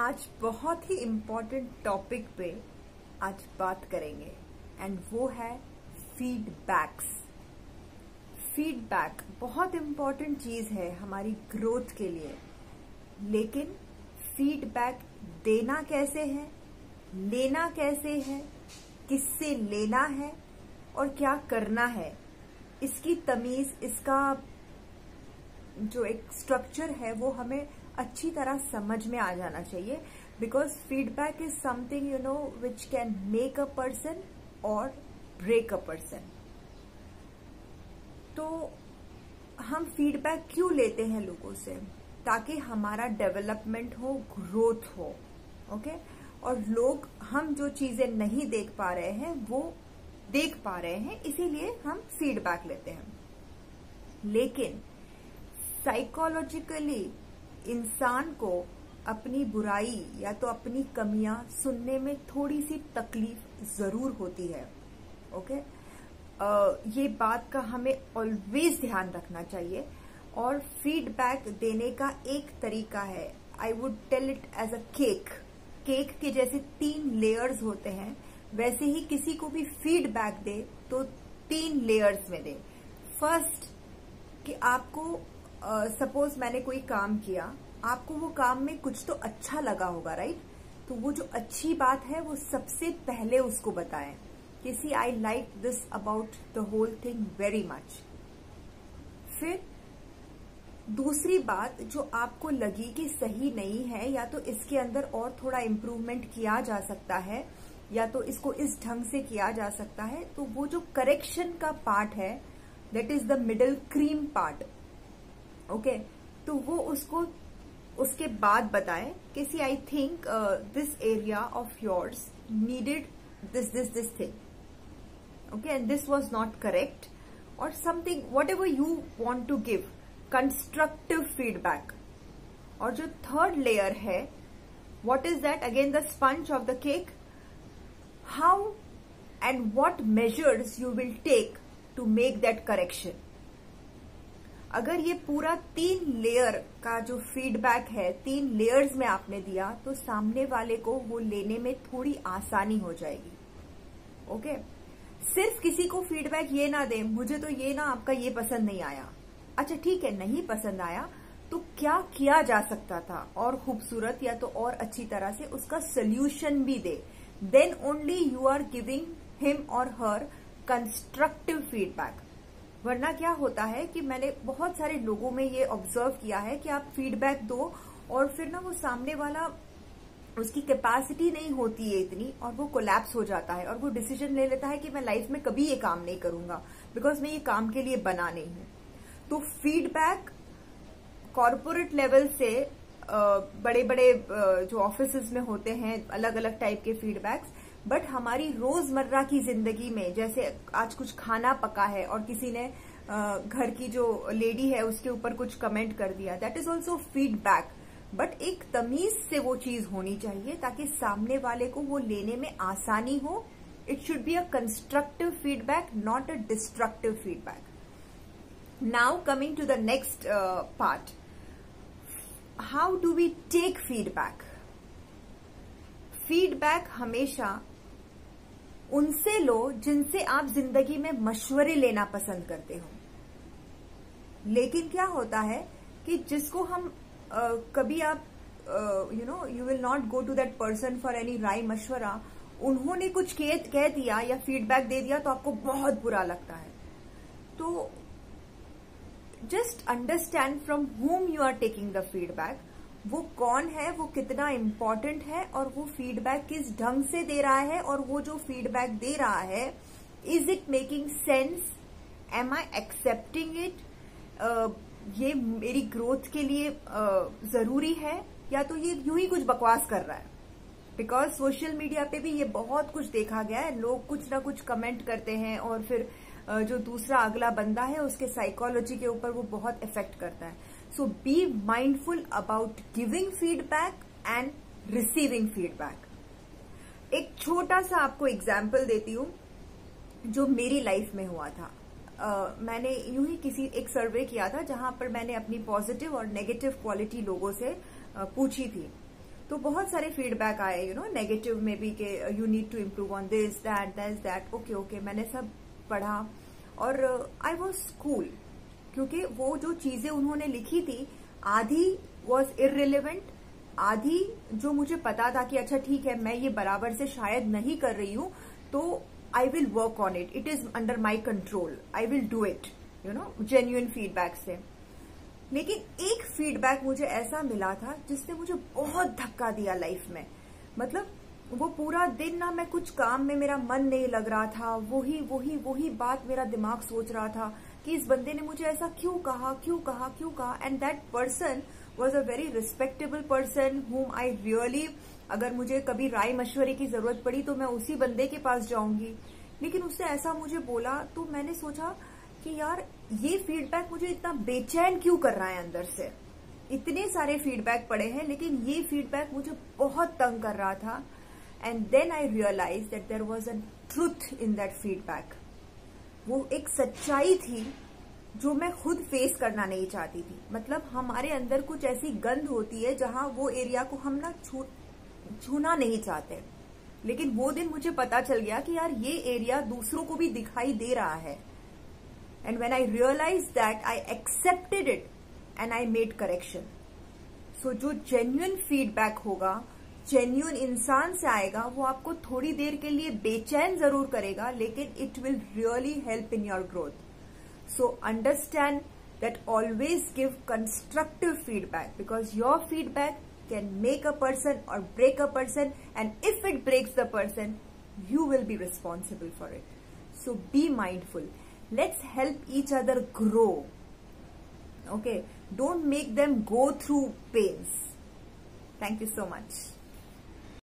आज बहुत ही important topic पे आज बात करेंगे एंड वो है फीडबैक्स। फीडबैक बहुत इम्पोर्टेंट चीज है हमारी ग्रोथ के लिए, लेकिन फीडबैक देना कैसे है, लेना कैसे है, किससे लेना है और क्या करना है, इसकी तमीज, इसका जो एक स्ट्रक्चर है वो हमें अच्छी तरह समझ में आ जाना चाहिए। Because feedback is something which can make a person और ब्रेक अ पर्सन। तो हम फीडबैक क्यों लेते हैं लोगों से? ताकि हमारा डेवलपमेंट हो, ग्रोथ हो, ओके? और लोग हम जो चीजें नहीं देख पा रहे हैं वो देख पा रहे हैं, इसीलिए हम फीडबैक लेते हैं। लेकिन साइकोलॉजिकली इंसान को अपनी बुराई या तो अपनी कमियां सुनने में थोड़ी सी तकलीफ जरूर होती है, ओके? ये बात का हमें ऑलवेज ध्यान रखना चाहिए। और फीडबैक देने का एक तरीका है, I would tell it as a cake. Cake के जैसे 3 लेयर्स होते हैं, वैसे ही किसी को भी फीडबैक दे तो 3 लेयर्स में दे। फर्स्ट कि आपको सपोज मैंने कोई काम किया, आपको वो काम में कुछ तो अच्छा लगा होगा, राइट? तो वो जो अच्छी बात है वो सबसे पहले उसको बताएं कि see I like this about the whole thing very much. फिर दूसरी बात जो आपको लगी कि सही नहीं है, या तो इसके अंदर और थोड़ा इम्प्रूवमेंट किया जा सकता है, या तो इसको इस ढंग से किया जा सकता है, तो वो जो करेक्शन का पार्ट है that is the middle cream part, okay? तो वो उसको उसके बाद बताएं कि see I think this area of yours needed this thing, okay, and this was not correct, और something whatever you want to give constructive feedback. और जो थर्ड लेयर है, what is that? Again the sponge of the cake. How and what measures you will take to make that correction. अगर ये पूरा 3 layer का जो feedback है, 3 layers में आपने दिया, तो सामने वाले को वो लेने में थोड़ी आसानी हो जाएगी, ओके? सिर्फ किसी को फीडबैक ये ना दे, मुझे तो ये ना आपका ये पसंद नहीं आया। अच्छा ठीक है, नहीं पसंद आया तो क्या किया जा सकता था और खूबसूरत, या तो और अच्छी तरह से उसका सोल्यूशन भी दे। Then only you are giving him और हर कंस्ट्रक्टिव फीडबैक। वरना क्या होता है कि मैंने बहुत सारे लोगों में ये ऑब्जर्व किया है कि आप फीडबैक दो और फिर ना वो सामने वाला, उसकी कैपेसिटी नहीं होती है इतनी, और वो कोलैप्स हो जाता है और वो डिसीजन ले लेता है कि मैं लाइफ में कभी ये काम नहीं करूंगा बिकॉज मैं ये काम के लिए बना नहीं हूं। तो फीडबैक कॉर्पोरेट लेवल से बड़े बड़े जो ऑफिसेज में होते हैं, अलग अलग टाइप के फीडबैक्स, बट हमारी रोजमर्रा की जिंदगी में, जैसे आज कुछ खाना पका है और किसी ने घर की जो लेडी है उसके ऊपर कुछ कमेंट कर दिया, that is also feedback. But एक तमीज से वो चीज होनी चाहिए ताकि सामने वाले को वो लेने में आसानी हो। It should be a constructive feedback, not a destructive feedback. Now coming to the next part, how do we take feedback? Feedback हमेशा उनसे लो जिनसे आप जिंदगी में मशवरे लेना पसंद करते हो। लेकिन क्या होता है कि जिसको हम कभी आप you will not go to that person for any राय मशवरा, उन्होंने कुछ कह दिया या फीडबैक दे दिया तो आपको बहुत बुरा लगता है। तो just understand from whom you are taking the feedback. वो कौन है, वो कितना इम्पोर्टेंट है, और वो फीडबैक किस ढंग से दे रहा है, और वो जो फीडबैक दे रहा है, is it making sense, am I accepting it, ये मेरी ग्रोथ के लिए जरूरी है, या तो ये यूं ही कुछ बकवास कर रहा है। बिकॉज सोशल मीडिया पे भी ये बहुत कुछ देखा गया है, लोग कुछ ना कुछ कमेंट करते हैं और फिर जो दूसरा अगला बंदा है उसके साइकोलॉजी के ऊपर वो बहुत इफेक्ट करता है। So be mindful about giving feedback and receiving feedback. एक छोटा सा आपको एग्जाम्पल देती हूँ जो मेरी लाइफ में हुआ था। मैंने यूं ही एक सर्वे किया था जहां पर मैंने अपनी पॉजिटिव और नेगेटिव क्वालिटी लोगों से पूछी थी। तो बहुत सारे फीडबैक आए, नेगेटिव में भी कि you need to improve on this that okay मैंने सब पढ़ा और आई वॉज कूल, क्योंकि वो जो चीजें उन्होंने लिखी थी आधी वॉज इररिलेवेंट, आधी जो मुझे पता था कि अच्छा ठीक है मैं ये बराबर से शायद नहीं कर रही हूं, तो I will work on it, it is under my control, I will do it, genuine feedback से। लेकिन एक फीडबैक मुझे ऐसा मिला था जिसने मुझे बहुत धक्का दिया लाइफ में। मतलब वो पूरा दिन ना मैं कुछ काम में मेरा मन नहीं लग रहा था, वही बात मेरा दिमाग सोच रहा था कि इस बंदे ने मुझे ऐसा क्यों कहा। And that person was a very respectable person whom I really, अगर मुझे कभी राय मशवरे की जरूरत पड़ी तो मैं उसी बंदे के पास जाऊंगी। लेकिन उसने ऐसा मुझे बोला तो मैंने सोचा कि यार ये फीडबैक मुझे इतना बेचैन क्यों कर रहा है अंदर से। इतने सारे फीडबैक पड़े हैं लेकिन ये फीडबैक मुझे बहुत तंग कर रहा था। And then I realise that there was a truth in that feedback. वो एक सच्चाई थी जो मैं खुद फेस करना नहीं चाहती थी। मतलब हमारे अंदर कुछ ऐसी गंध होती है जहां वो एरिया को हम ना छूना नहीं चाहते, लेकिन वो दिन मुझे पता चल गया कि यार ये एरिया दूसरों को भी दिखाई दे रहा है। And when I realized that, I accepted it and I made correction. So जो genuine feedback होगा, genuine इंसान से आएगा, वो आपको थोड़ी देर के लिए बेचैन जरूर करेगा, लेकिन it will really help in your growth. So understand that always give constructive feedback, because your feedback can make a person or break a person, and if it breaks the person, you will be responsible for it. So be mindful. Let's help each other grow. Okay, don't make them go through pains. Thank you so much.